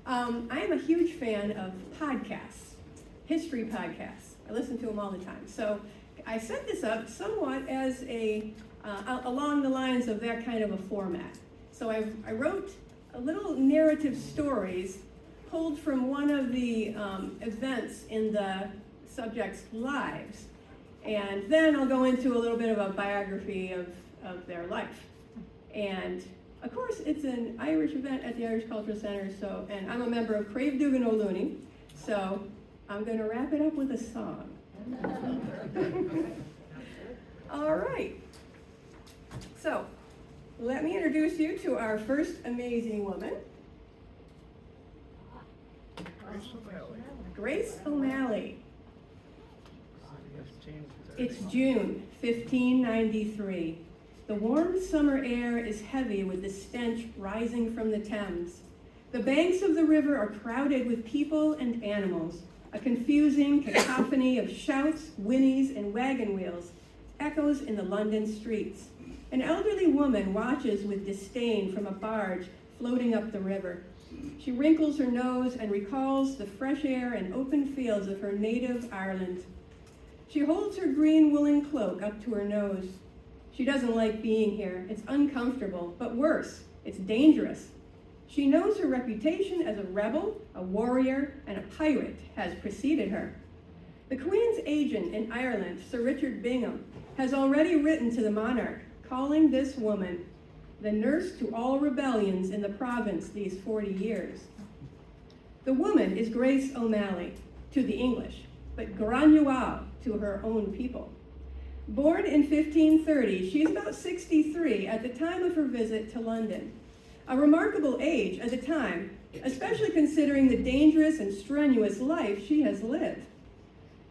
I am a huge fan of podcasts, history podcasts. I listen to them all the time. So I set this up somewhat as along the lines of that kind of a format. So I wrote a little narrative stories pulled from one of the events in the subjects' lives. And then I'll go into a little bit of a biography of their life. And of course, it's an Irish event at the Irish Cultural Center, and I'm a member of Crave Dugan O'Looney, so I'm going to wrap it up with a song. All right. So, let me introduce you to our first amazing woman, Grace O'Malley. It's June 1593. The warm summer air is heavy with the stench rising from the Thames. The banks of the river are crowded with people and animals. A confusing cacophony of shouts, whinnies, and wagon wheels echoes in the London streets. An elderly woman watches with disdain from a barge floating up the river. She wrinkles her nose and recalls the fresh air and open fields of her native Ireland. She holds her green woolen cloak up to her nose. She doesn't like being here. It's uncomfortable, but worse, it's dangerous. She knows her reputation as a rebel, a warrior, and a pirate has preceded her. The Queen's agent in Ireland, Sir Richard Bingham, has already written to the monarch, calling this woman the nurse to all rebellions in the province these 40 years. The woman is Grace O'Malley to the English, but Granuaile to her own people. Born in 1530, she's about 63 at the time of her visit to London. A remarkable age at the time, especially considering the dangerous and strenuous life she has lived.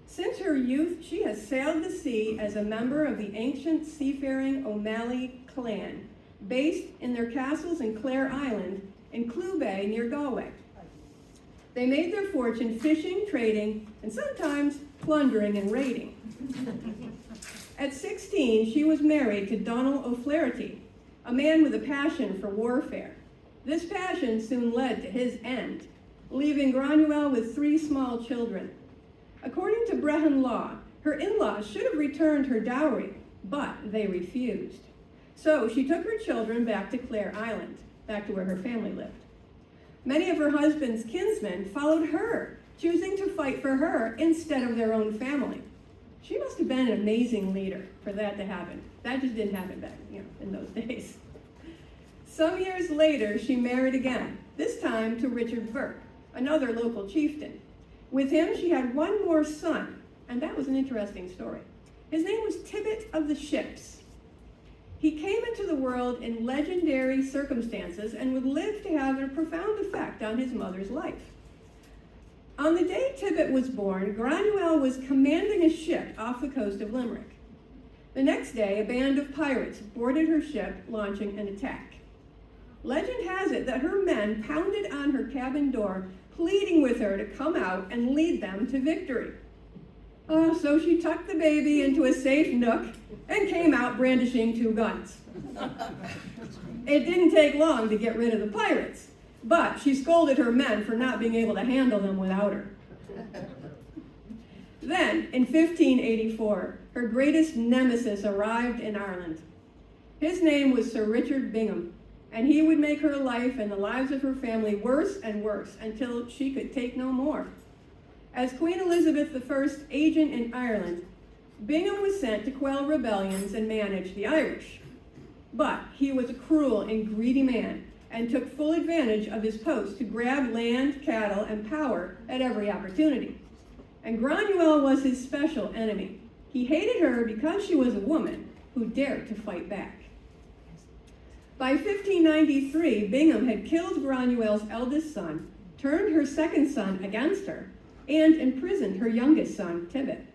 Since her youth, she has sailed the sea as a member of the ancient seafaring O'Malley clan, based in their castles in Clare Island in Clew Bay near Galway. They made their fortune fishing, trading, and sometimes plundering and raiding. At 16, she was married to Donald O'Flaherty, a man with a passion for warfare. This passion soon led to his end, leaving Granuaile with 3 small children. According to Brehon law, her in-laws should have returned her dowry, but they refused. So she took her children back to Clare Island, back to where her family lived. Many of her husband's kinsmen followed her, choosing to fight for her instead of their own family. She must have been an amazing leader for that to happen. That just didn't happen back, in those days. Some years later, she married again, this time to Richard Burke, another local chieftain. With him, she had one more son, and that was an interesting story. His name was Tibbet of the Ships. He came into the world in legendary circumstances and would live to have a profound effect on his mother's life. On the day Tibbet was born, Granuaile was commanding a ship off the coast of Limerick. The next day, a band of pirates boarded her ship, launching an attack. Legend has it that her men pounded on her cabin door, pleading with her to come out and lead them to victory. So she tucked the baby into a safe nook and came out brandishing 2 guns. It didn't take long to get rid of the pirates, but she scolded her men for not being able to handle them without her. Then, in 1584, her greatest nemesis arrived in Ireland. His name was Sir Richard Bingham, and he would make her life and the lives of her family worse and worse until she could take no more. As Queen Elizabeth I's agent in Ireland, Bingham was sent to quell rebellions and manage the Irish. But he was a cruel and greedy man and took full advantage of his post to grab land, cattle, and power at every opportunity. And Granuaile was his special enemy. He hated her because she was a woman who dared to fight back. By 1593, Bingham had killed Granuaile's eldest son, turned her second son against her, and imprisoned her youngest son, Tibbet.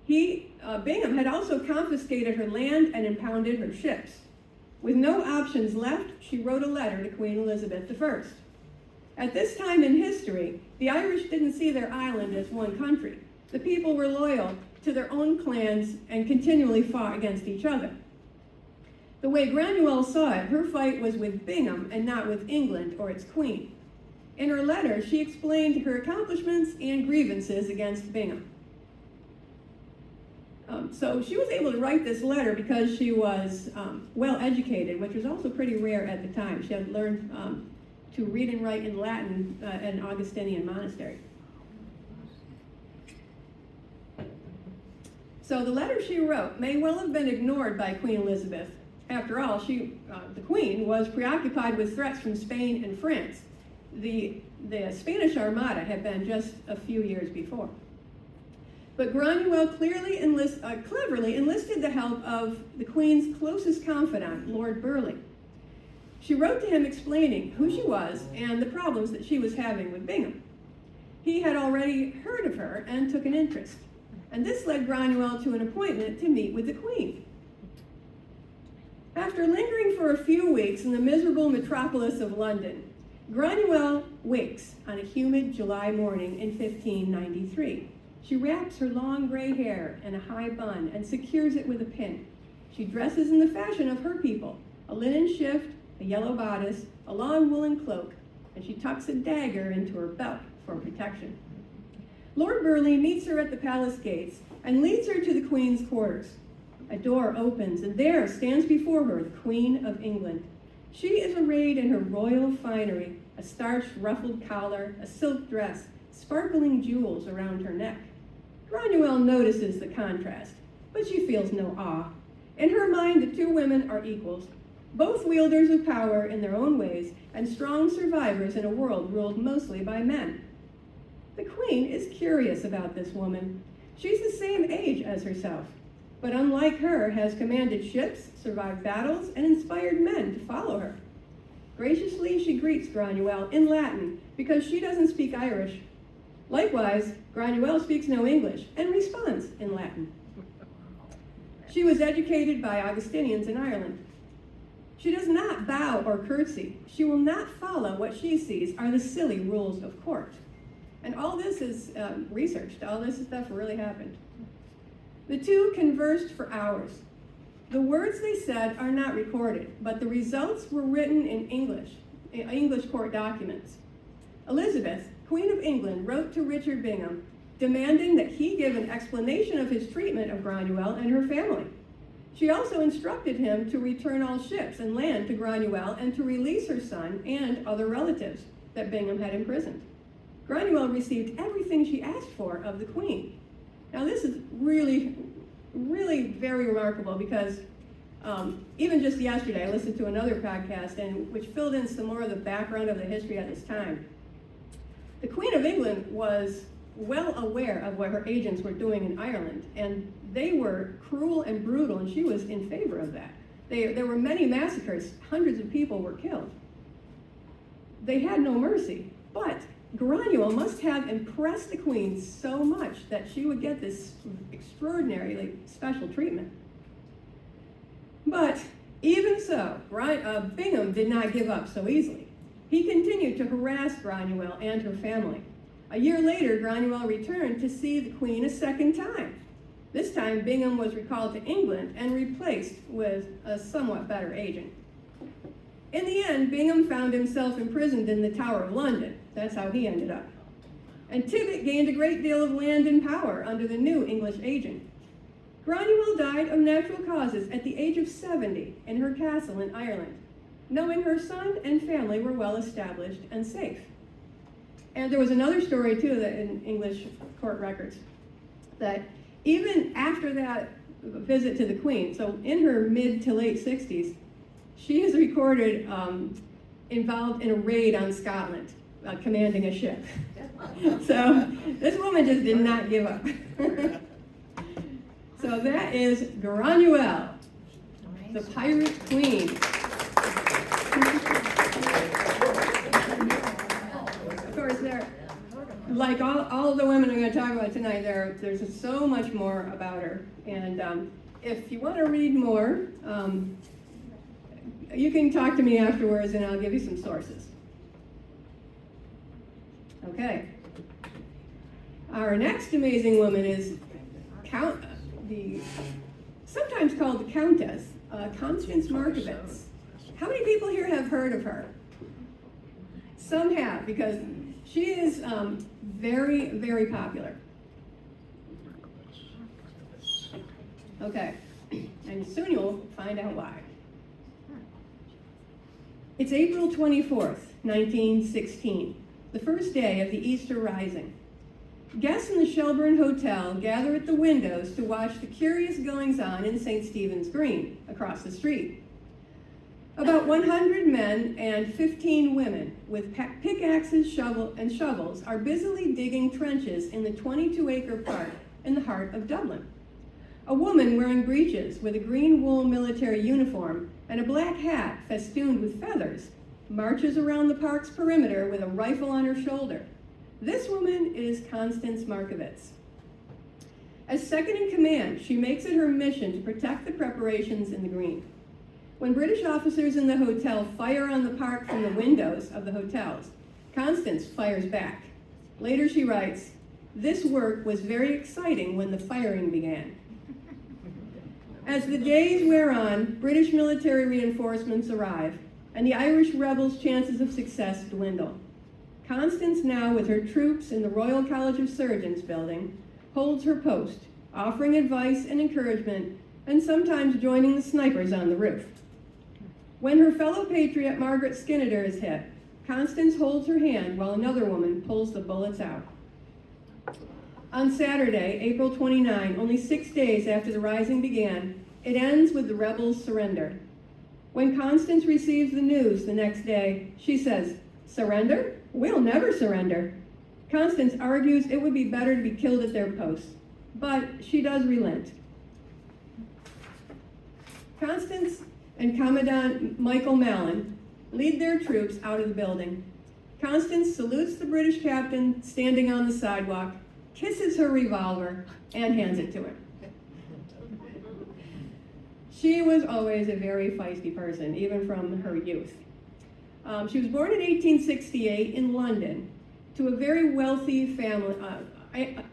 Bingham had also confiscated her land and impounded her ships. With no options left, she wrote a letter to Queen Elizabeth I. At this time in history, the Irish didn't see their island as one country. The people were loyal to their own clans and continually fought against each other. The way Granuaile saw it, her fight was with Bingham and not with England or its queen. In her letter, she explained her accomplishments and grievances against Bingham. So she was able to write this letter because she was well educated, which was also pretty rare at the time. She had learned to read and write in Latin at an Augustinian monastery. So the letter she wrote may well have been ignored by Queen Elizabeth. After all, the Queen was preoccupied with threats from Spain and France. The Spanish Armada had been just a few years before. But Granuaile cleverly enlisted the help of the Queen's closest confidant, Lord Burleigh. She wrote to him explaining who she was and the problems that she was having with Bingham. He had already heard of her and took an interest, and this led Granuaile to an appointment to meet with the Queen. After lingering for a few weeks in the miserable metropolis of London, Granuaile wakes on a humid July morning in 1593. She wraps her long gray hair in a high bun and secures it with a pin. She dresses in the fashion of her people, a linen shift, a yellow bodice, a long woolen cloak, and she tucks a dagger into her belt for protection. Lord Burleigh meets her at the palace gates and leads her to the Queen's quarters. A door opens, and there stands before her the Queen of England. She is arrayed in her royal finery, a starched ruffled collar, a silk dress, sparkling jewels around her neck. Granuaile notices the contrast, but she feels no awe. In her mind, the two women are equals, both wielders of power in their own ways, and strong survivors in a world ruled mostly by men. The Queen is curious about this woman. She's the same age as herself, but unlike her, has commanded ships, survived battles, and inspired men to follow her. Graciously, she greets Granuaile in Latin because she doesn't speak Irish. Likewise, Granuaile speaks no English and responds in Latin. She was educated by Augustinians in Ireland. She does not bow or curtsy. She will not follow what she sees are the silly rules of court. And all this is researched. All this stuff really happened. The two conversed for hours. The words they said are not recorded, but the results were written in English court documents. Elizabeth, Queen of England, wrote to Richard Bingham, demanding that he give an explanation of his treatment of Granuaile and her family. She also instructed him to return all ships and land to Granuaile and to release her son and other relatives that Bingham had imprisoned. Granuaile received everything she asked for of the Queen. Now this is really, really very remarkable because even just yesterday I listened to another podcast which filled in some more of the background of the history at this time. The Queen of England was well aware of what her agents were doing in Ireland, and they were cruel and brutal, and she was in favor of that. There were many massacres. Hundreds of people were killed. They had no mercy, but Granuaile must have impressed the Queen so much that she would get this extraordinarily special treatment. But even so, Bingham did not give up so easily. He continued to harass Granuaile and her family. A year later, Granuaile returned to see the Queen a second time. This time, Bingham was recalled to England and replaced with a somewhat better agent. In the end, Bingham found himself imprisoned in the Tower of London. That's how he ended up. And Tibbet gained a great deal of land and power under the new English agent. Granuaile died of natural causes at the age of 70 in her castle in Ireland, knowing her son and family were well established and safe. And there was another story, too, that in English court records, that even after that visit to the Queen, so in her mid to late 60s, she is recorded involved in a raid on Scotland, commanding a ship. So this woman just did not give up. So that is Granuaile, the pirate queen. Of course, like all of the women I'm going to talk about tonight, there's so much more about her. And if you want to read more, you can talk to me afterwards and I'll give you some sources. Okay. Our next amazing woman is sometimes called the Countess, Constance Markievicz. How many people here have heard of her? Some have, because she is very, very popular. Okay, and soon you'll find out why. It's April 24th, 1916, the first day of the Easter Rising. Guests in the Shelburne Hotel gather at the windows to watch the curious goings-on in St. Stephen's Green, across the street. About 100 men and 15 women with pickaxes, shovels are busily digging trenches in the 22-acre park in the heart of Dublin. A woman wearing breeches with a green wool military uniform and a black hat festooned with feathers marches around the park's perimeter with a rifle on her shoulder. This woman is Constance Markovitz. As second in command, she makes it her mission to protect the preparations in the green. When British officers in the hotel fire on the park from the windows of the hotels, Constance fires back. Later she writes, "This work was very exciting when the firing began." As the days wear on, British military reinforcements arrive, and the Irish rebels' chances of success dwindle. Constance, now with her troops in the Royal College of Surgeons building, holds her post, offering advice and encouragement, and sometimes joining the snipers on the roof. When her fellow patriot Margaret Skinner is hit, Constance holds her hand while another woman pulls the bullets out. On Saturday, April 29, only 6 days after the rising began, it ends with the rebels' surrender. When Constance receives the news the next day, she says, "Surrender? We'll never surrender." Constance argues it would be better to be killed at their posts, but she does relent. Constance and Commandant Michael Mallon lead their troops out of the building. Constance salutes the British captain standing on the sidewalk, kisses her revolver, and hands it to him. She was always a very feisty person, even from her youth. She was born in 1868 in London to a very wealthy family,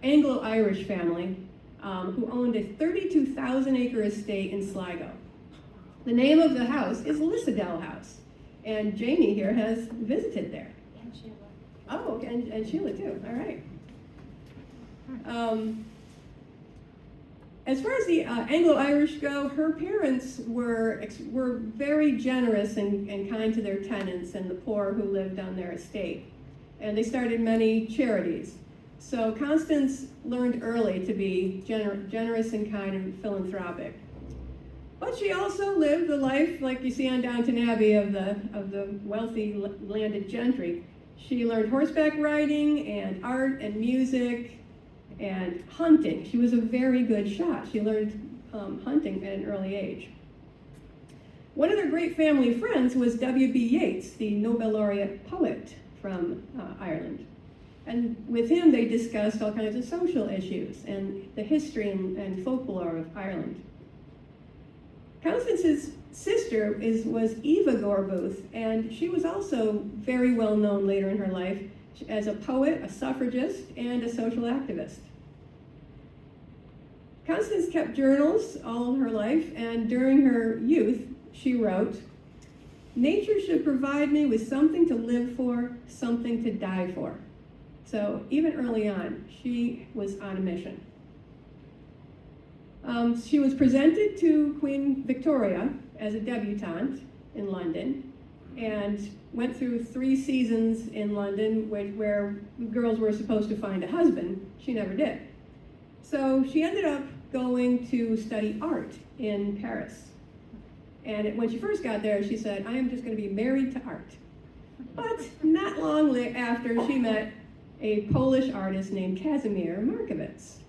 Anglo-Irish family, who owned a 32,000-acre estate in Sligo. The name of the house is Lissadell House, and Jamie here has visited there. And Sheila. Oh, and Sheila too, all right. As far as the Anglo-Irish go, her parents were very generous and kind to their tenants and the poor who lived on their estate. And they started many charities. So Constance learned early to be generous and kind and philanthropic. But she also lived the life, like you see on Downton Abbey, of the wealthy landed gentry. She learned horseback riding and art and music and hunting. She was a very good shot. She learned hunting at an early age. One of their great family friends was W.B. Yeats, the Nobel laureate poet from Ireland. And with him, they discussed all kinds of social issues and the history and folklore of Ireland. Constance's sister was Eva Gore-Booth, and she was also very well known later in her life as a poet, a suffragist, and a social activist. Constance kept journals all her life, and during her youth, she wrote, "Nature should provide me with something to live for, something to die for." So even early on, she was on a mission. She was presented to Queen Victoria as a debutante in London and went through 3 seasons in London where girls were supposed to find a husband. She never did. So she ended up going to study art in Paris. And when she first got there, she said, "I am just going to be married to art." But not long after, she met a Polish artist named Kazimierz Markowicz.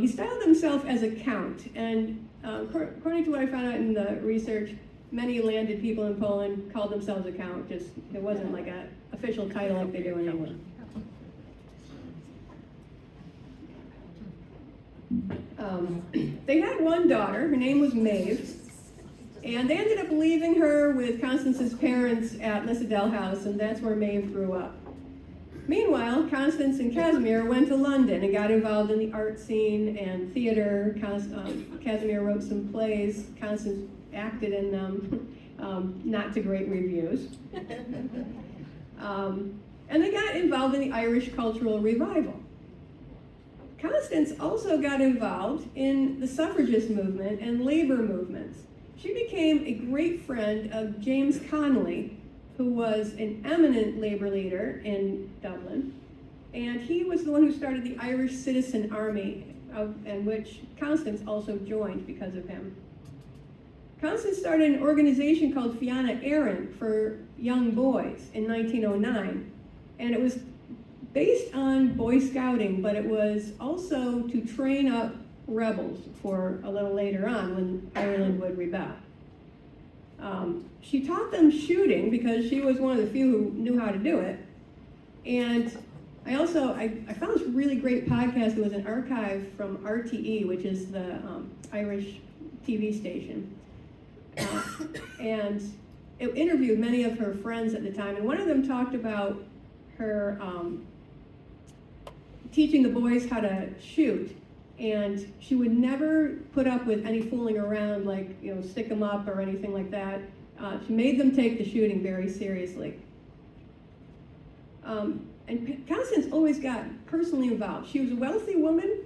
He styled himself as a count, and according to what I found out in the research, many landed people in Poland called themselves a count, just it wasn't like an official title like they do in England. They had one daughter, her name was Maid, and they ended up leaving her with Constance's parents at Lissadell House, and that's where Maeve grew up. Meanwhile, Constance and Casimir went to London and got involved in the art scene and theater. Casimir wrote some plays. Constance acted in them, not to great reviews. And they got involved in the Irish cultural revival. Constance also got involved in the suffragist movement and labor movements. She became a great friend of James Connolly, who was an eminent labor leader in Dublin, and he was the one who started the Irish Citizen Army, and which Constance also joined because of him. Constance started an organization called Fianna Éireann for young boys in 1909, and it was based on Boy Scouting, but it was also to train up rebels for a little later on when Ireland would rebel. She taught them shooting because she was one of the few who knew how to do it. And I found this really great podcast. It was an archive from RTE, which is the Irish TV station. And it interviewed many of her friends at the time, and one of them talked about her teaching the boys how to shoot, and she would never put up with any fooling around, like, you know, stick them up or anything like that. She made them take the shooting very seriously. And Constance always got personally involved. She was a wealthy woman,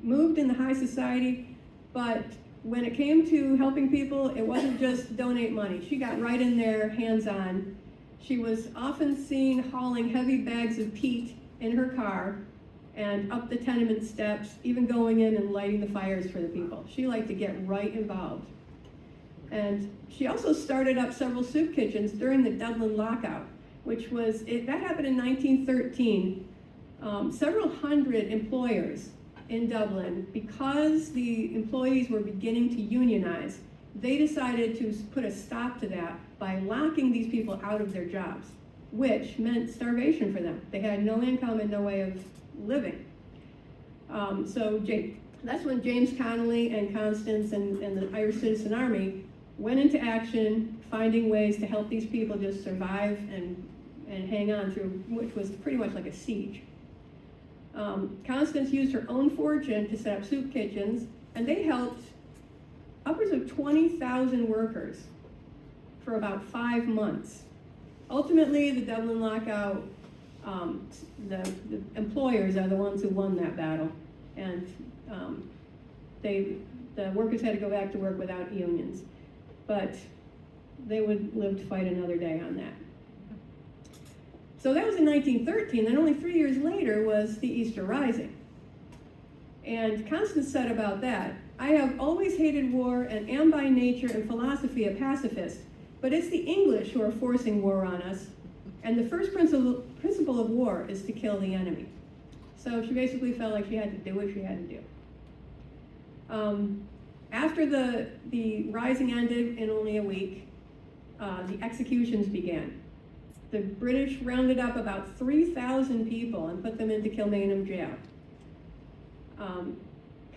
moved in the high society, but when it came to helping people, it wasn't just donate money. She got right in there, hands-on. She was often seen hauling heavy bags of peat in her car and up the tenement steps, even going in and lighting the fires for the people. She liked to get right involved. And she also started up several soup kitchens during the Dublin lockout, that happened in 1913. Several hundred employers in Dublin, because the employees were beginning to unionize, they decided to put a stop to that by locking these people out of their jobs, which meant starvation for them. They had no income and no way of living. That's when James Connolly and Constance and the Irish Citizen Army went into action, finding ways to help these people just survive and hang on through, which was pretty much like a siege. Constance used her own fortune to set up soup kitchens, and they helped upwards of 20,000 workers for about 5 months. Ultimately, the Dublin lockout, the employers are the ones who won that battle, and the workers had to go back to work without unions, but they would live to fight another day on that. So that was in 1913, then only 3 years later was the Easter Rising. And Constance said about that, "I have always hated war and am by nature and philosophy a pacifist, but it's the English who are forcing war on us, and the first principle of war is to kill the enemy." So she basically felt like she had to do what she had to do. After the rising ended in only a week, the executions began. The British rounded up about 3,000 people and put them into Kilmainham jail.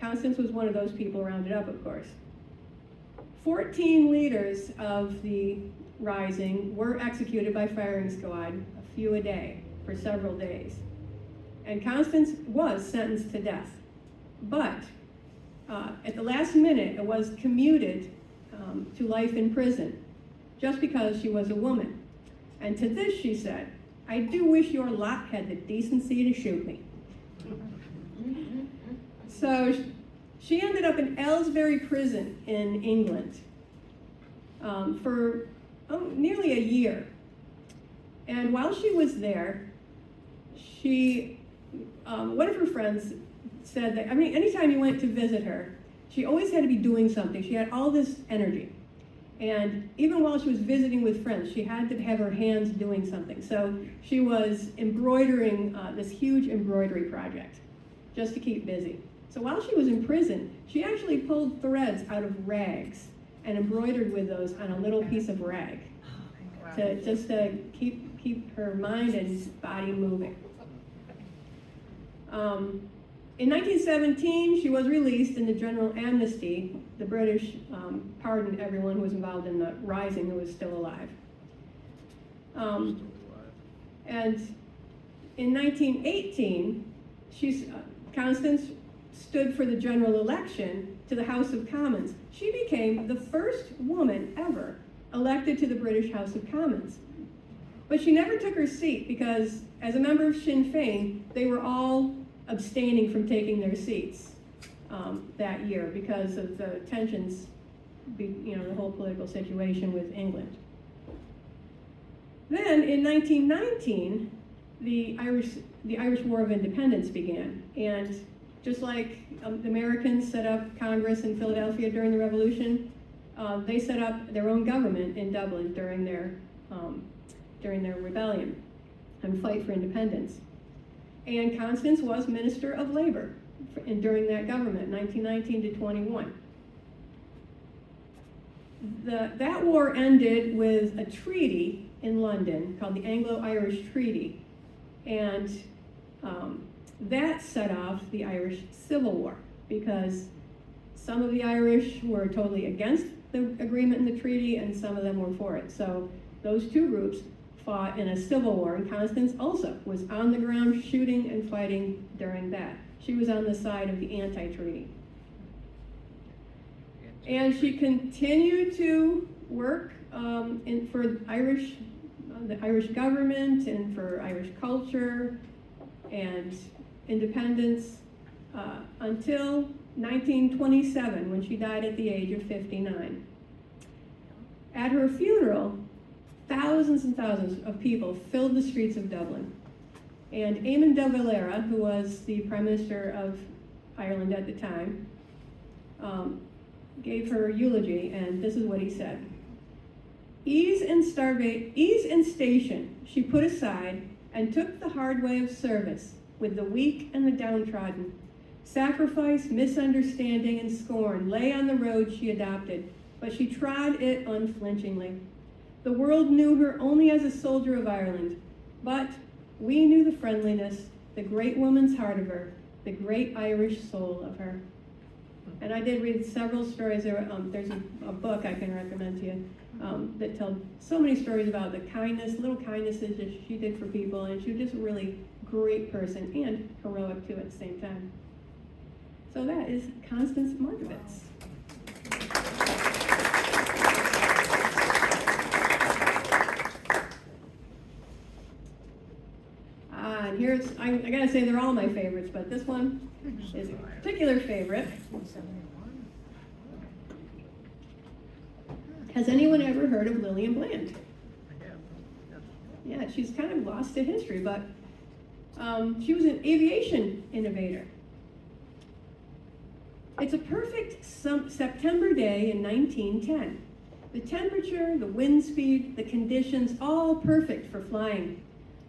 Constance was one of those people rounded up, of course. 14 leaders of the rising were executed by firing squad, a few a day, for several days. And Constance was sentenced to death. But at the last minute, it was commuted to life in prison, just because she was a woman. And to this she said, "I do wish your lot had the decency to shoot me." So she ended up in Aylesbury prison in England for nearly a year. And while she was there, one of her friends said that, anytime you went to visit her, she always had to be doing something. She had all this energy. And even while she was visiting with friends, she had to have her hands doing something. So she was embroidering this huge embroidery project just to keep busy. So while she was in prison, she actually pulled threads out of rags and embroidered with those on a little piece of rag to keep her mind and body moving. In 1917, she was released in the general amnesty. The British pardoned everyone who was involved in the rising who was still alive. And in 1918, Constance stood for the general election to the House of Commons. She became the first woman ever elected to the British House of Commons. But she never took her seat because, as a member of Sinn Féin, they were all abstaining from taking their seats that year because of the tensions, the whole political situation with England. Then, in 1919, the Irish War of Independence began, and just like the Americans set up Congress in Philadelphia during the Revolution, they set up their own government in Dublin during their rebellion and fight for independence. And Constance was Minister of Labor during that government, 1919 to 21. That war ended with a treaty in London called the Anglo-Irish Treaty, and that set off the Irish Civil War because some of the Irish were totally against the agreement in the treaty and some of them were for it. So those two groups fought in a civil war, and Constance also was on the ground shooting and fighting during that. She was on the side of the anti-treaty. And she continued to work for the Irish government and for Irish culture and independence until 1927, when she died at the age of 59. At her funeral, thousands and thousands of people filled the streets of Dublin. And Eamon de Valera, who was the Prime Minister of Ireland at the time, gave her eulogy, and this is what he said. Ease and station she put aside and took the hard way of service with the weak and the downtrodden. Sacrifice, misunderstanding, and scorn lay on the road she adopted, but she trod it unflinchingly. The world knew her only as a soldier of Ireland, but we knew the friendliness, the great woman's heart of her, the great Irish soul of her. And I did read several stories. There's a book I can recommend to you that tells so many stories about the little kindnesses that she did for people, and she was just a really great person and heroic too at the same time. So that is Constance Markovitz. And here's, I gotta say they're all my favorites, but this one is a particular favorite. Has anyone ever heard of Lillian Bland? Yeah, she's kind of lost to history, but she was an aviation innovator. It's a perfect September day in 1910. The temperature, the wind speed, the conditions, all perfect for flying.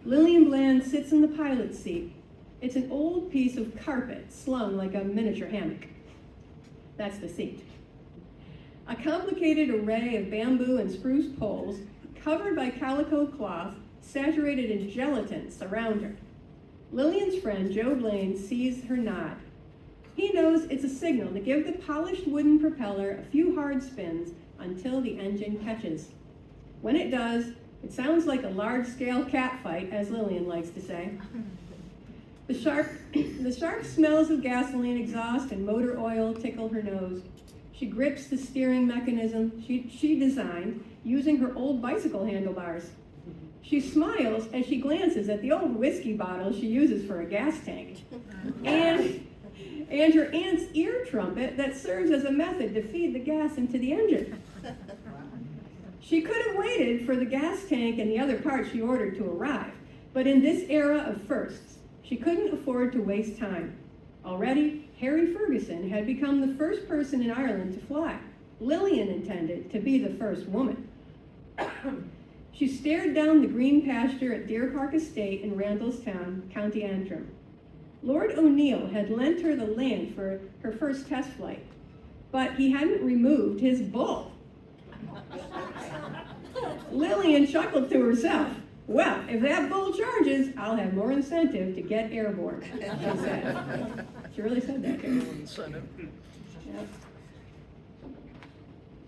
Lillian Bland sits in the pilot's seat. It's an old piece of carpet slung like a miniature hammock. That's the seat. A complicated array of bamboo and spruce poles covered by calico cloth saturated in gelatin surround her. Lillian's friend, Joe Blaine, sees her nod. He knows it's a signal to give the polished wooden propeller a few hard spins until the engine catches. When it does, it sounds like a large-scale catfight, as Lillian likes to say. The sharp smells of gasoline exhaust and motor oil tickle her nose. She grips the steering mechanism she designed using her old bicycle handlebars. She smiles as she glances at the old whiskey bottle she uses for a gas tank. And her aunt's ear trumpet that serves as a method to feed the gas into the engine. She could have waited for the gas tank and the other parts she ordered to arrive, but in this era of firsts, she couldn't afford to waste time. Already, Harry Ferguson had become the first person in Ireland to fly. Lillian intended to be the first woman. She stared down the green pasture at Deer Park Estate in Randallstown, County Antrim. Lord O'Neill had lent her the land for her first test flight, but he hadn't removed his bull. Lillian chuckled to herself. Well, if that bull charges, I'll have more incentive to get airborne, she said. She really said that. Yep.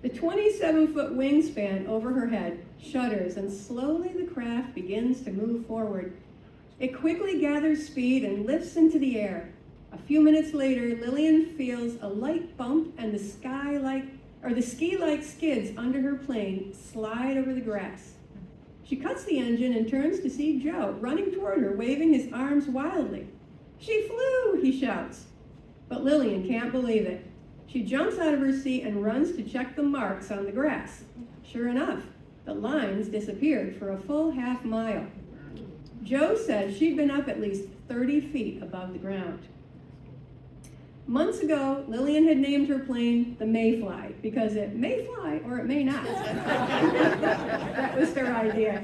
The 27-foot wingspan over her head shudders, and slowly the craft begins to move forward. It quickly gathers speed and lifts into the air. A few minutes later, Lillian feels a light bump and the ski-like skids under her plane slide over the grass. She cuts the engine and turns to see Joe running toward her, waving his arms wildly. "She flew," he shouts. But Lillian can't believe it. She jumps out of her seat and runs to check the marks on the grass. Sure enough, the lines disappeared for a full half-mile. Joe said she'd been up at least 30 feet above the ground. Months ago, Lillian had named her plane the Mayfly because it may fly or it may not. That was her idea.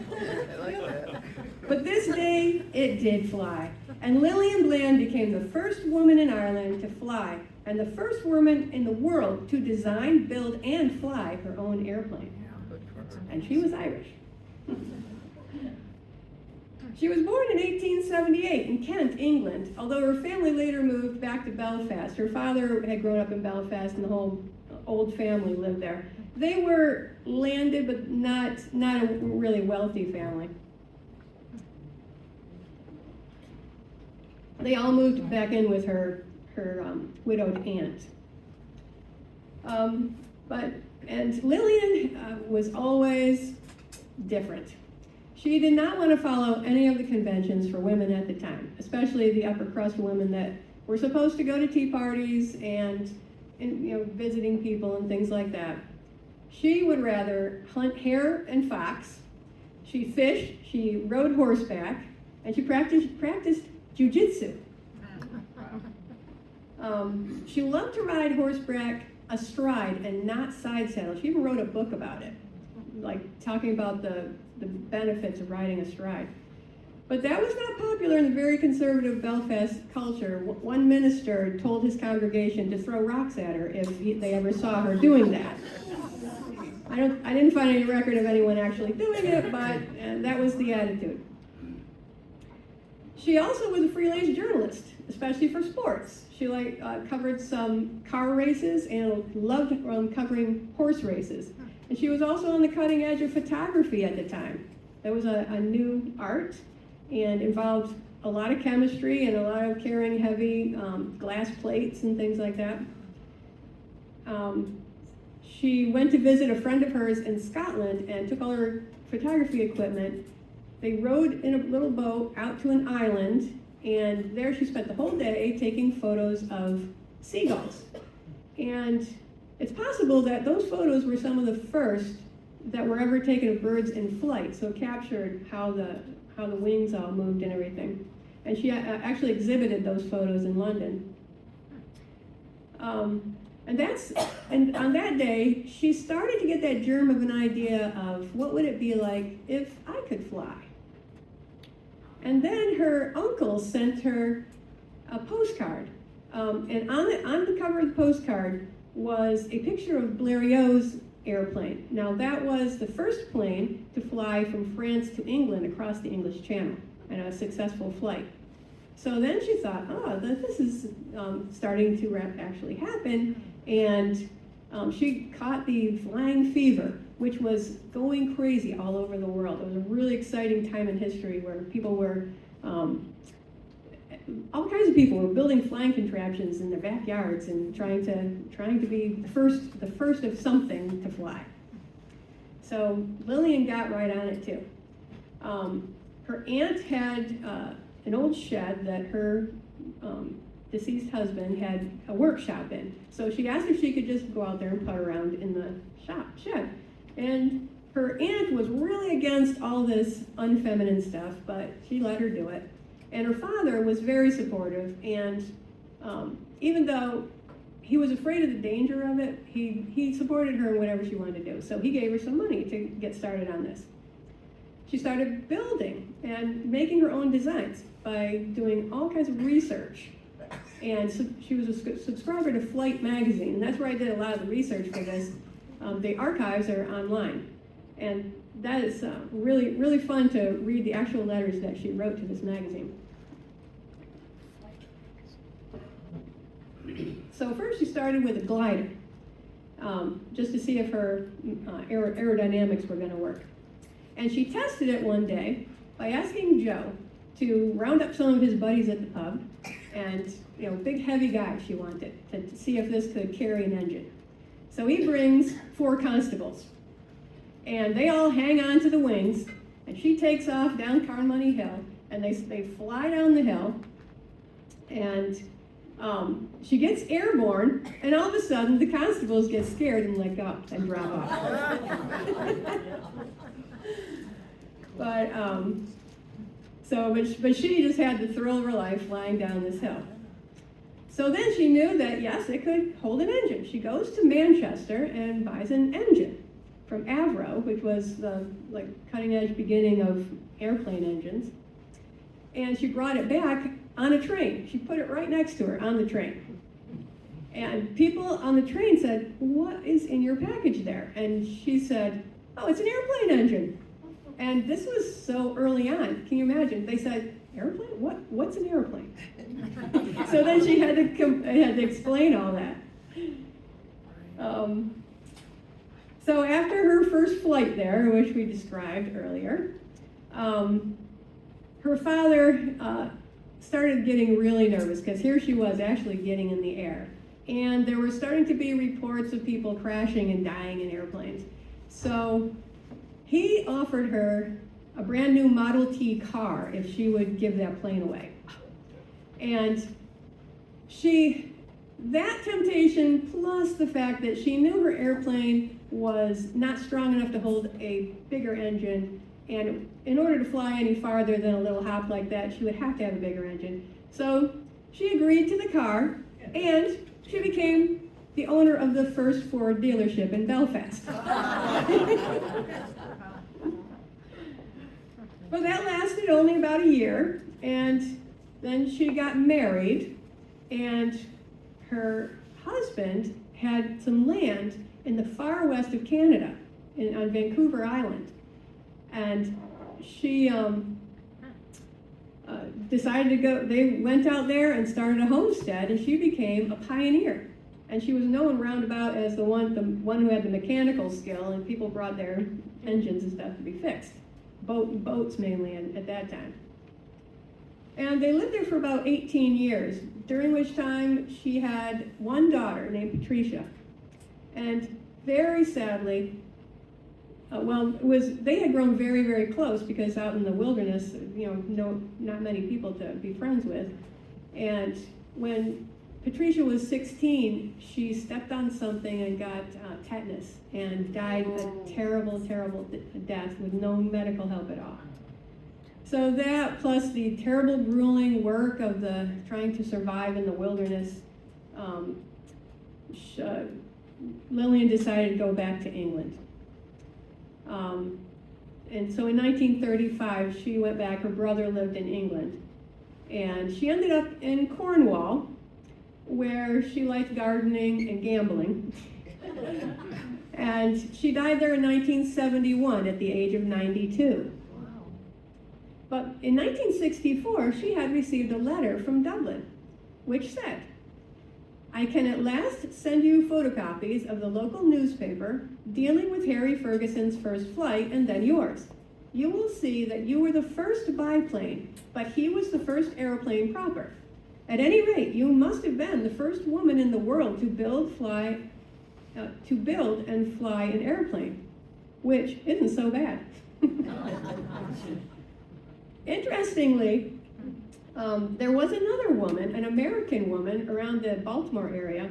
But this day, it did fly. And Lillian Bland became the first woman in Ireland to fly and the first woman in the world to design, build, and fly her own airplane. And she was Irish. She was born in 1878 in Kent, England, although her family later moved back to Belfast. Her father had grown up in Belfast and the whole old family lived there. They were landed, but not a really wealthy family. They all moved back in with her widowed aunt. And Lillian was always different. She did not want to follow any of the conventions for women at the time, especially the upper crust women that were supposed to go to tea parties and visiting people and things like that. She would rather hunt hare and fox. She fished, she rode horseback, and she practiced jujitsu. She loved to ride horseback astride and not side saddle. She even wrote a book about it, like talking about the benefits of riding astride. But that was not popular in the very conservative Belfast culture. One minister told his congregation to throw rocks at her if they ever saw her doing that. I didn't find any record of anyone actually doing it, but that was the attitude. She also was a freelance journalist, especially for sports. She covered some car races and loved covering horse races. And she was also on the cutting edge of photography at the time. That was a new art and involved a lot of chemistry and a lot of carrying heavy glass plates and things like that. She went to visit a friend of hers in Scotland and took all her photography equipment. They rowed in a little boat out to an island, and there she spent the whole day taking photos of seagulls. And it's possible that those photos were some of the first that were ever taken of birds in flight, so it captured how the wings all moved and everything. And she actually exhibited those photos in London. And on that day, she started to get that germ of an idea of what would it be like if I could fly. And then her uncle sent her a postcard. And on the cover of the postcard was a picture of Blériot's airplane. Now that was the first plane to fly from France to England across the English Channel, and a successful flight. So then she thought, this is starting to actually happen, and she caught the flying fever, which was going crazy all over the world. It was a really exciting time in history where people were, all kinds of people were building flying contraptions in their backyards and trying to be the first of something to fly. So Lillian got right on it too. Her aunt had an old shed that her deceased husband had a workshop in. So she asked if she could just go out there and putt around in the shed. And her aunt was really against all this unfeminine stuff, but she let her do it. And her father was very supportive, and even though he was afraid of the danger of it, he supported her in whatever she wanted to do. So he gave her some money to get started on this. She started building and making her own designs by doing all kinds of research. And so she was a subscriber to Flight magazine, and that's where I did a lot of the research for this. The archives are online, and that is really, really fun to read the actual letters that she wrote to this magazine. So first she started with a glider, just to see if her aerodynamics were going to work. And she tested it one day by asking Joe to round up some of his buddies at the pub, and big heavy guy she wanted, to see if this could carry an engine. So he brings 4 constables, and they all hang on to the wings, And she takes off down Carnmoney Hill, and they fly down the hill, and she gets airborne, and all of a sudden the constables get scared and let go and drop off. But she just had the thrill of her life flying down this hill. So then she knew that, yes, it could hold an engine. She goes to Manchester and buys an engine from Avro, which was the cutting edge beginning of airplane engines. And she brought it back on a train. She put it right next to her on the train. And people on the train said, "What is in your package there?" And she said, "Oh, it's an airplane engine." And this was so early on. Can you imagine? They said, "Airplane? What's an airplane?" So then she had to explain all that. So after her first flight there, which we described earlier, her father started getting really nervous because here she was actually getting in the air. And there were starting to be reports of people crashing and dying in airplanes. So he offered her a brand new Model T car if she would give that plane away. And that temptation plus the fact that she knew her airplane was not strong enough to hold a bigger engine, and in order to fly any farther than a little hop like that, she would have to have a bigger engine. So she agreed to the car, and she became the owner of the first Ford dealership in Belfast. Well, that lasted only about a year, and then she got married, and her husband had some land in the far west of Canada, on Vancouver Island. And she decided to go, they went out there and started a homestead, and she became a pioneer. And she was known roundabout as the one who had the mechanical skill, and people brought their engines and stuff to be fixed. Boats mainly at that time. And they lived there for about 18 years, during which time she had one daughter named Patricia. And very sadly, they had grown very, very close because out in the wilderness, not many people to be friends with. And when Patricia was 16, she stepped on something and got tetanus and died a terrible, terrible death with no medical help at all. So that, plus the terrible, grueling work of trying to survive in the wilderness, Lillian decided to go back to England. And so in 1935, she went back. Her brother lived in England. And she ended up in Cornwall, where she liked gardening and gambling. And she died there in 1971 at the age of 92. Wow. But in 1964, she had received a letter from Dublin, which said, "I can at last send you photocopies of the local newspaper dealing with Harry Ferguson's first flight and then yours. You will see that you were the first biplane, but he was the first airplane proper. At any rate, you must have been the first woman in the world to build and fly an airplane," which isn't so bad. Interestingly, there was another woman, an American woman around the Baltimore area,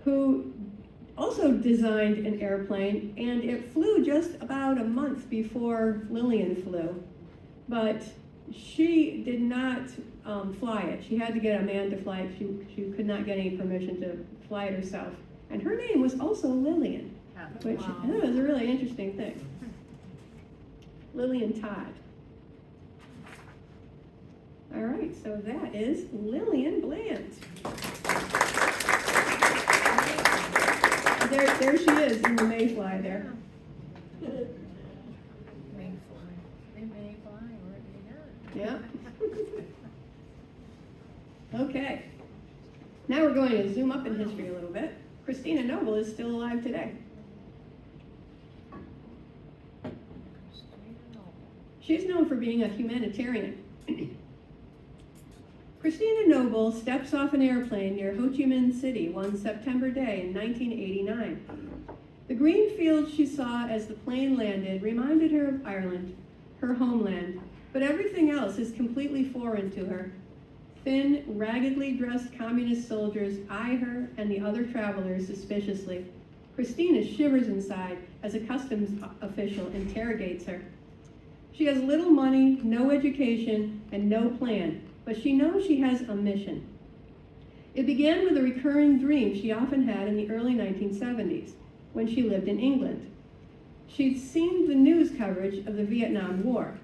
who also designed an airplane, and it flew just about a month before Lillian flew. But she did not fly it. She had to get a man to fly it. She could not get any permission to fly it herself. And her name was also Lillian, which was a really interesting thing. Lillian Todd. All right, so that is Lillian Bland. There she is in the Mayfly there. Yeah. Okay. Now we're going to zoom up in history a little bit. Christina Noble is still alive today. She's known for being a humanitarian. Christina Noble steps off an airplane near Ho Chi Minh City one September day in 1989. The green fields she saw as the plane landed reminded her of Ireland. her homeland, but everything else is completely foreign to her. Thin, raggedly dressed communist soldiers eye her and the other travelers suspiciously. Christina shivers inside as a customs official interrogates her. She has little money, no education, and no plan, but she knows she has a mission. It began with a recurring dream she often had in the early 1970s, when she lived in England. She'd seen the news coverage of the Vietnam War.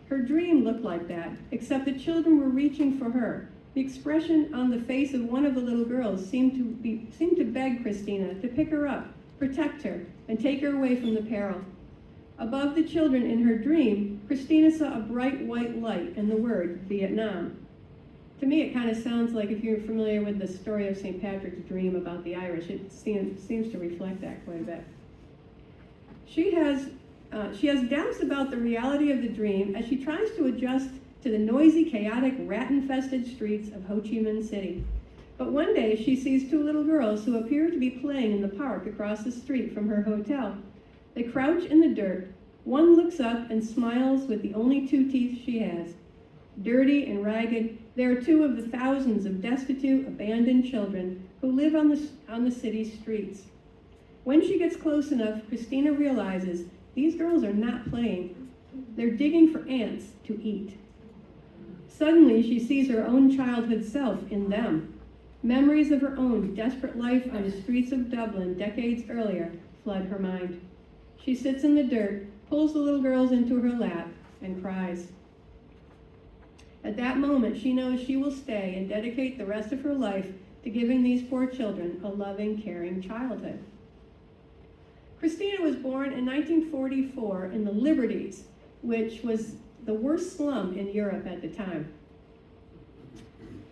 Her dream looked like that, except the children were reaching for her. The expression on the face of one of the little girls seemed to beg Christina to pick her up, protect her, and take her away from the peril. Above the children in her dream, Christina saw a bright white light and the word Vietnam. To me, it kind of sounds like, if you're familiar with the story of St. Patrick's dream about the Irish, it seems to reflect that quite a bit. She has doubts about the reality of the dream as she tries to adjust to the noisy, chaotic, rat-infested streets of Ho Chi Minh City. But one day she sees two little girls who appear to be playing in the park across the street from her hotel. They crouch in the dirt. One looks up and smiles with the only two teeth she has. Dirty and ragged, they are two of the thousands of destitute, abandoned children who live on the city's streets. When she gets close enough, Christina realizes these girls are not playing. They're digging for ants to eat. Suddenly, she sees her own childhood self in them. Memories of her own desperate life on the streets of Dublin decades earlier flood her mind. She sits in the dirt, pulls the little girls into her lap, and cries. At that moment, she knows she will stay and dedicate the rest of her life to giving these poor children a loving, caring childhood. Christina was born in 1944 in the Liberties, which was the worst slum in Europe at the time.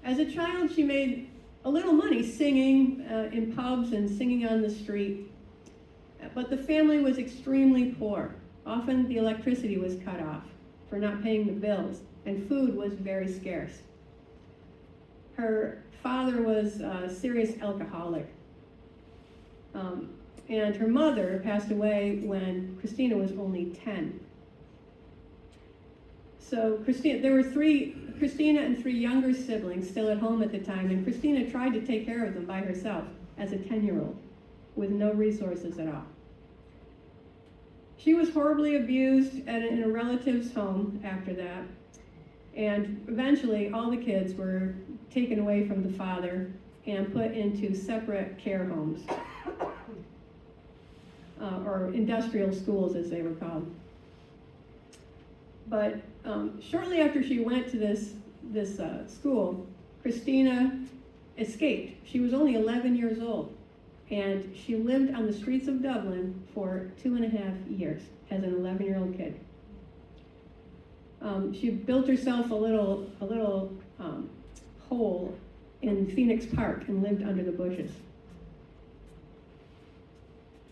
As a child, she made a little money singing in pubs and singing on the street, but the family was extremely poor. Often the electricity was cut off for not paying the bills, and food was very scarce. Her father was a serious alcoholic, and her mother passed away when Christina was only 10. So there were Christina and three younger siblings still at home at the time, and Christina tried to take care of them by herself as a 10-year-old with no resources at all. She was horribly abused in a relative's home after that, and eventually all the kids were taken away from the father and put into separate care homes, or industrial schools as they were called. But shortly after she went to this school, Christina escaped. She was only 11 years old, and she lived on the streets of Dublin for 2.5 years as an 11-year-old kid. She built herself a little hole in Phoenix Park and lived under the bushes.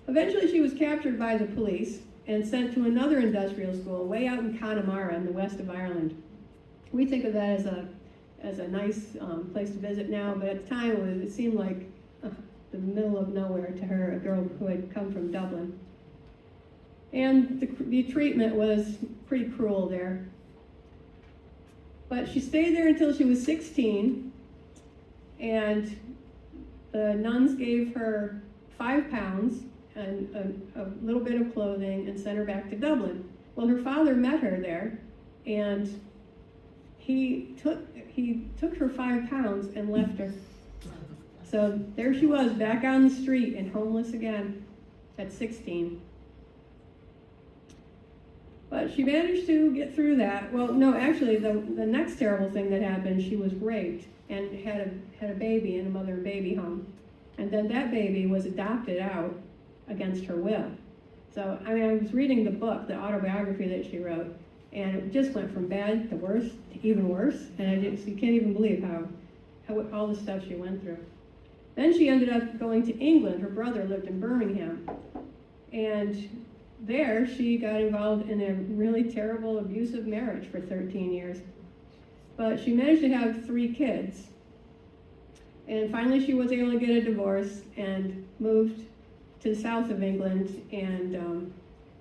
Eventually, she was captured by the police and sent to another industrial school way out in Connemara in the west of Ireland. We think of that as a nice place to visit now, but at the time it seemed like the middle of nowhere to her, a girl who had come from Dublin. And the treatment was pretty cruel there. But she stayed there until she was 16, and the nuns gave her £5 and a little bit of clothing and sent her back to Dublin. Well, her father met her there, and he took her £5 and left her. So there she was, back on the street and homeless again at 16. But she managed to get through that. Well, no, actually, the next terrible thing that happened, she was raped and had a baby in a mother and baby home. And then that baby was adopted out against her will. So, I mean, I was reading the book, the autobiography that she wrote, and it just went from bad to worse to even worse. And you can't even believe how all the stuff she went through. Then she ended up going to England. Her brother lived in Birmingham. And there, she got involved in a really terrible, abusive marriage for 13 years. But she managed to have 3 kids. And finally, she was able to get a divorce and moved to the south of England and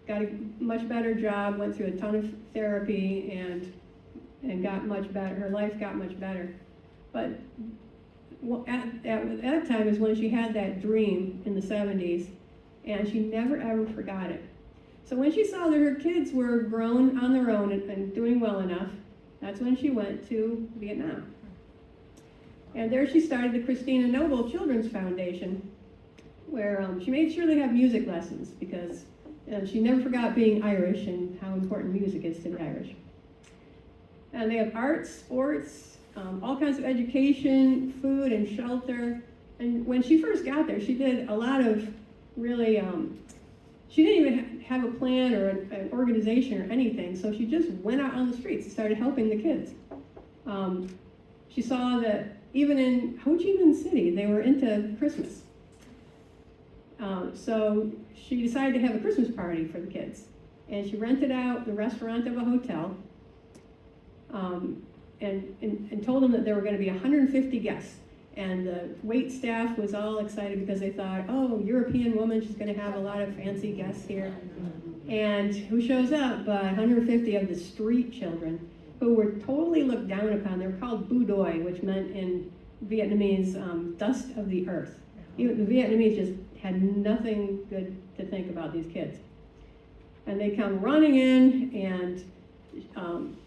got a much better job, went through a ton of therapy, and got much better. Her life got much better. But at that time is when she had that dream in the 70s, and she never ever forgot it. So when she saw that her kids were grown on their own and doing well enough, that's when she went to Vietnam. And there she started the Christina Noble Children's Foundation, where she made sure they have music lessons, because she never forgot being Irish and how important music is to the Irish. And they have arts, sports, all kinds of education, food, and shelter. And when she first got there, she did a lot of really, she didn't even have a plan or an organization or anything, so she just went out on the streets and started helping the kids. She saw that even in Ho Chi Minh City, they were into Christmas. So she decided to have a Christmas party for the kids. And she rented out the restaurant of a hotel, and told them that there were going to be 150 guests. And the wait staff was all excited because they thought, oh, European woman, she's going to have a lot of fancy guests here. And who shows up? 150 of the street children, who were totally looked down upon. They were called boo doi, which meant in Vietnamese, dust of the earth. Even the Vietnamese just had nothing good to think about these kids. And they come running in, and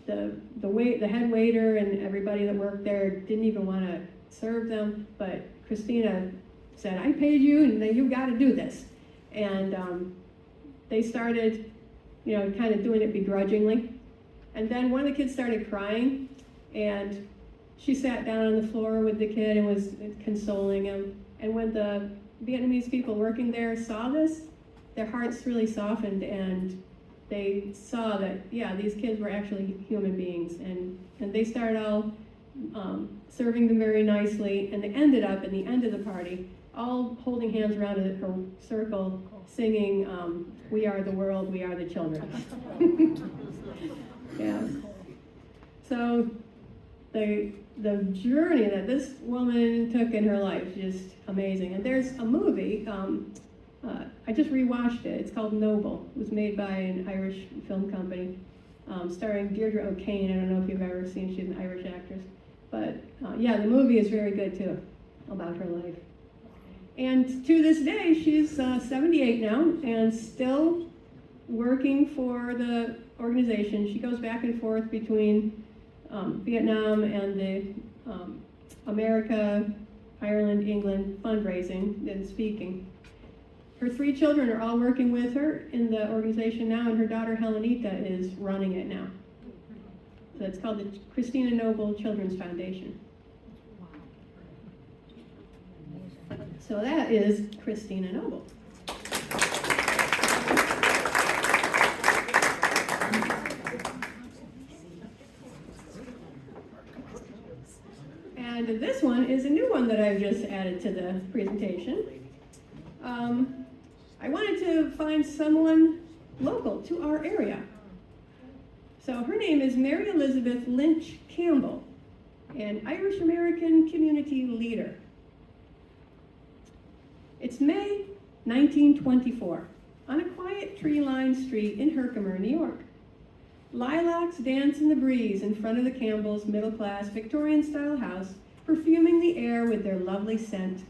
the head waiter and everybody that worked there didn't even want to serve them, but Christina said, I paid you, and you've got to do this. And they started, kind of doing it begrudgingly. And then one of the kids started crying, and she sat down on the floor with the kid and was consoling him. And when the Vietnamese people working there saw this, their hearts really softened, and they saw that, yeah, these kids were actually human beings. And they started all serving them very nicely, and they ended up, in the end of the party, all holding hands around a circle, singing, we are the world, we are the children. Yeah. So the journey that this woman took in her life is just amazing. And there's a movie, I just rewatched it. It's called Noble. It was made by an Irish film company, starring Deirdre O'Kane. I don't know if you've ever seen, she's an Irish actress. But yeah, the movie is very good too, about her life. And to this day, she's 78 now and still working for the organization. She goes back and forth between Vietnam and the America, Ireland, England fundraising and speaking. Her 3 children are all working with her in the organization now, and her daughter Helenita is running it now. So it's called the Christina Noble Children's Foundation. So that is Christina Noble. And this one is a new one that I've just added to the presentation. I wanted to find someone local to our area. So her name is Mary Elizabeth Lynch Campbell, an Irish American community leader. It's May 1924, on a quiet tree-lined street in Herkimer, New York. Lilacs dance in the breeze in front of the Campbells' middle-class Victorian-style house, perfuming the air with their lovely scent.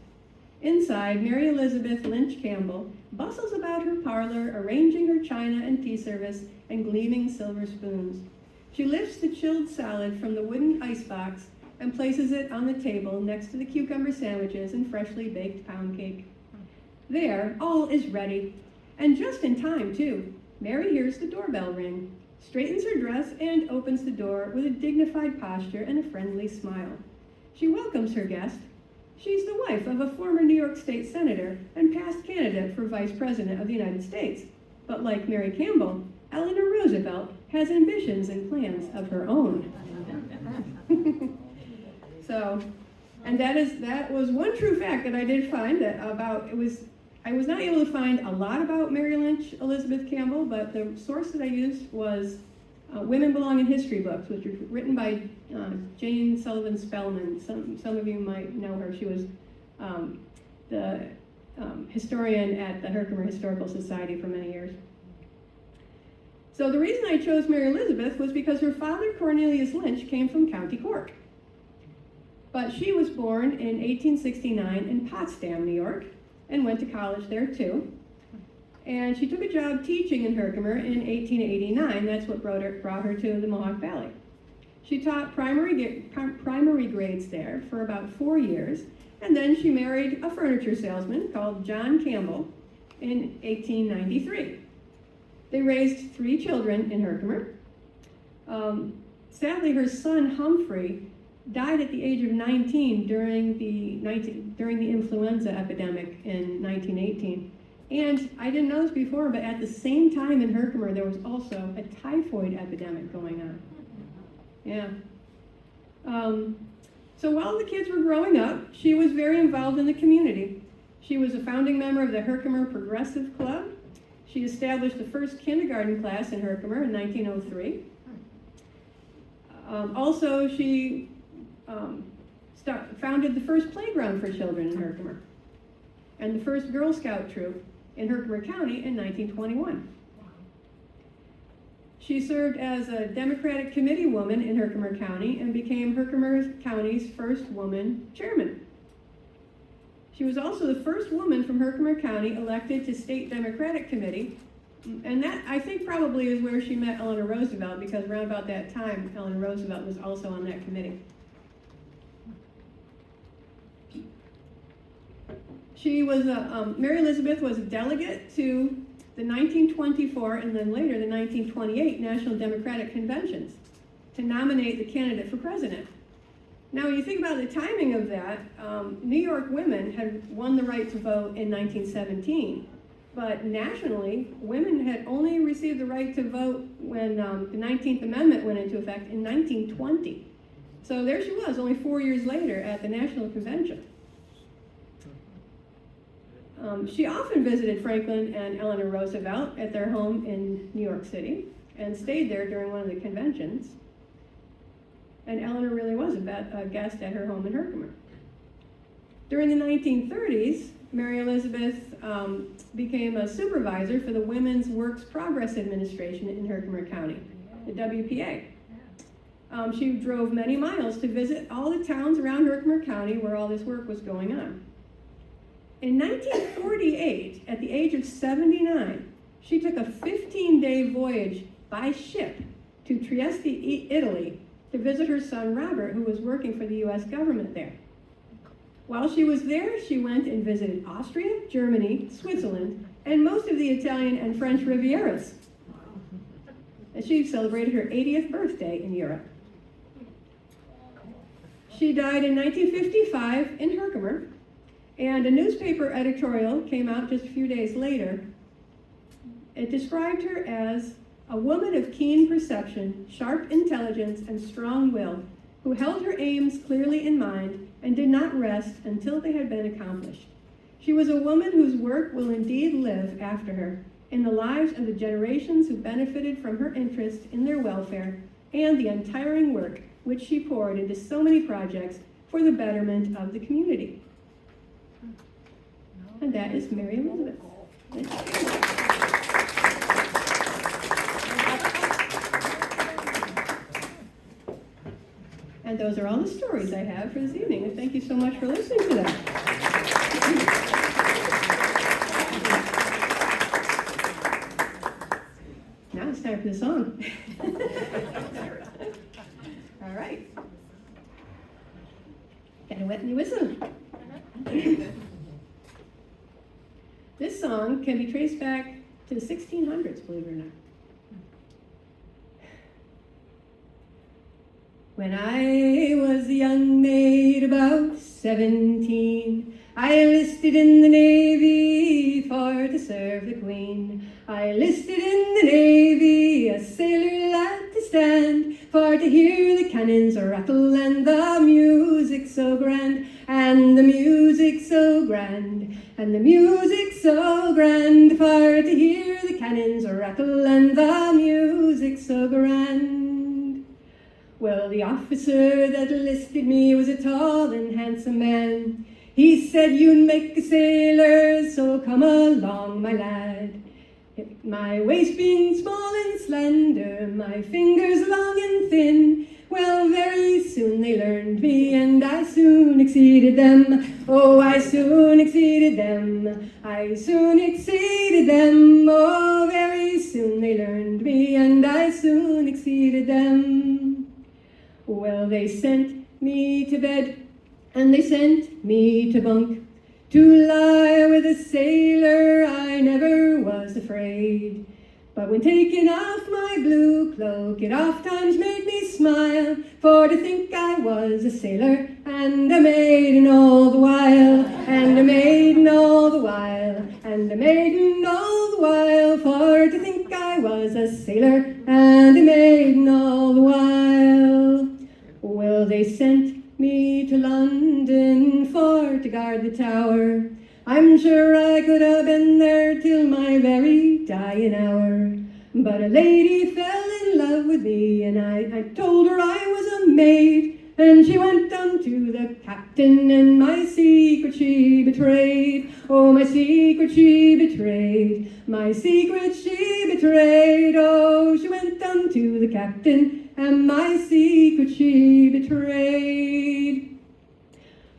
Inside, Mary Elizabeth Lynch Campbell bustles about her parlor, arranging her china and tea service and gleaming silver spoons. She lifts the chilled salad from the wooden icebox and places it on the table next to the cucumber sandwiches and freshly baked pound cake. There, all is ready, and just in time, too. Mary hears the doorbell ring, straightens her dress, and opens the door with a dignified posture and a friendly smile. She welcomes her guest. She's the wife of a former New York State Senator and past candidate for Vice President of the United States. But like Mary Campbell, Eleanor Roosevelt has ambitions and plans of her own. And that was one true fact that I did find I was not able to find a lot about Mary Lynch Elizabeth Campbell, but the source that I used was Women Belong in History books, which were written by Jane Sullivan Spellman. Some of you might know her. She was the historian at the Herkimer Historical Society for many years. So the reason I chose Mary Elizabeth was because her father, Cornelius Lynch, came from County Cork. But she was born in 1869 in Potsdam, New York, and went to college there too. And she took a job teaching in Herkimer in 1889. That's what brought her to the Mohawk Valley. She taught primary grades there for about 4 years, and then she married a furniture salesman called John Campbell in 1893. They raised 3 children in Herkimer. Sadly, her son Humphrey died at the age of 19 during the influenza epidemic in 1918. And I didn't know this before, but at the same time in Herkimer, there was also a typhoid epidemic going on. Yeah. So while the kids were growing up, she was very involved in the community. She was a founding member of the Herkimer Progressive Club. She established the first kindergarten class in Herkimer in 1903. Also, she founded the first playground for children in Herkimer and the first Girl Scout troop in Herkimer County in 1921. She served as a Democratic committee woman in Herkimer County and became Herkimer County's first woman chairman. She was also the first woman from Herkimer County elected to state Democratic committee, and that I think probably is where she met Eleanor Roosevelt, because around about that time, Eleanor Roosevelt was also on that committee. She was Mary Elizabeth was a delegate to the 1924 and then later the 1928 National Democratic Conventions to nominate the candidate for president. Now, when you think about the timing of that, New York women had won the right to vote in 1917, but nationally, women had only received the right to vote when the 19th Amendment went into effect in 1920. So there she was, only 4 years later at the National Convention. She often visited Franklin and Eleanor Roosevelt at their home in New York City and stayed there during one of the conventions. And Eleanor really was a guest at her home in Herkimer. During the 1930s, Mary Elizabeth became a supervisor for the Women's Works Progress Administration in Herkimer County, the WPA. She drove many miles to visit all the towns around Herkimer County where all this work was going on. In 1948, at the age of 79, she took a 15-day voyage by ship to Trieste, Italy, to visit her son Robert, who was working for the U.S. government there. While she was there, she went and visited Austria, Germany, Switzerland, and most of the Italian and French Rivieras. And she celebrated her 80th birthday in Europe. She died in 1955 in Herkimer, and a newspaper editorial came out just a few days later. It described her as a woman of keen perception, sharp intelligence, and strong will, who held her aims clearly in mind and did not rest until they had been accomplished. She was a woman whose work will indeed live after her in the lives of the generations who benefited from her interest in their welfare and the untiring work which she poured into so many projects for the betterment of the community. And that is Mary Elizabeth. And those are all the stories I have for this evening. And thank you so much for listening to them. Now it's time for the song. All right. Got a wet new whistle. This song can be traced back to the 1600s, believe it or not. When I was a young maid about 17, I enlisted in the Navy for to serve the Queen. I enlisted in the Navy, a sailor lad to stand, for to hear the cannons rattle and the music so grand, and the music so grand, and the music so grand, for to hear the cannons rattle and the music so grand. Well, the officer that enlisted me was a tall and handsome man. He said, "You'd make a sailor, so come along, my lad." My waist being small and slender, my fingers long and thin, well, very soon they learned me, and I soon exceeded them. Oh, I soon exceeded them. I soon exceeded them. Oh, very soon they learned me, and I soon exceeded them. Well, they sent me to bed, and they sent me to bunk. To lie with a sailor, I never was afraid. But when taking off my blue cloak, it oft times made me smile, for to think I was a sailor, and a maiden all the while, and a maiden all the while, and a maiden all the while, for to think I was a sailor, and a maiden all the while. Well, they sent me to London for to guard the tower. I'm sure I could have been there till my very dying hour. But a lady fell in love with me, and I told her I was a maid. And she went down to the captain, and my secret she betrayed. Oh, my secret she betrayed. My secret she betrayed. Oh, she went down to the captain, and my secret she betrayed.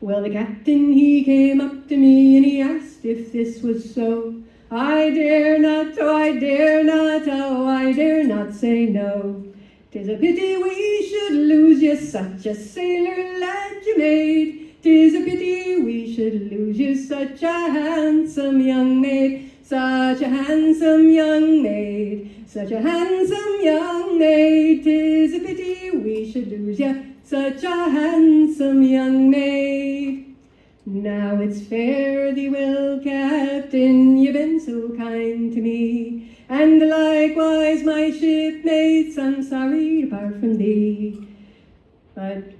Well, the captain, he came up to me, and he asked if this was so. I dare not, oh, I dare not, oh, I dare not say no. 'Tis a pity we should lose you, such a sailor lad you made. 'Tis a pity we should lose you, such a handsome young maid. Such a handsome young maid. Such a handsome young maid. 'Tis a pity we should lose you, such a handsome young maid. Now it's fare thee well, Captain, you've been so kind to me, and likewise my shipmates, I'm sorry to part from thee. But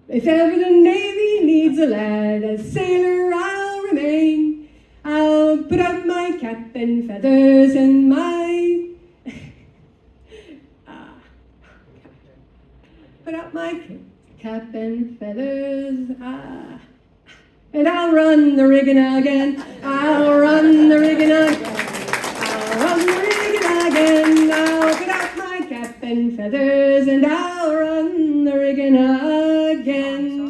if ever the Navy needs a lad, a sailor I'll remain. I'll put out my cap and feathers and my put up my cap and feathers, and I'll run the rigging again. I'll run the rigging again. I'll run the rigging again. I'll put up my cap and feathers, and I'll run the rigging again.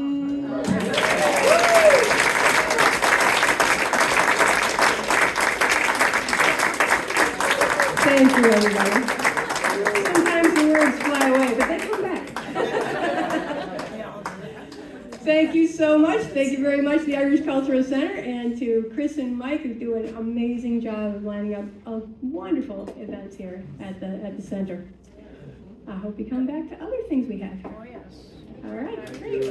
Thank you, everybody. Sometimes the words fly away, but they come back. Thank you so much. Thank you very much to the Irish Cultural Center and to Chris and Mike, who do an amazing job of lining up wonderful events here at the center. I hope you come back to other things we have. Oh, yes. All right, great.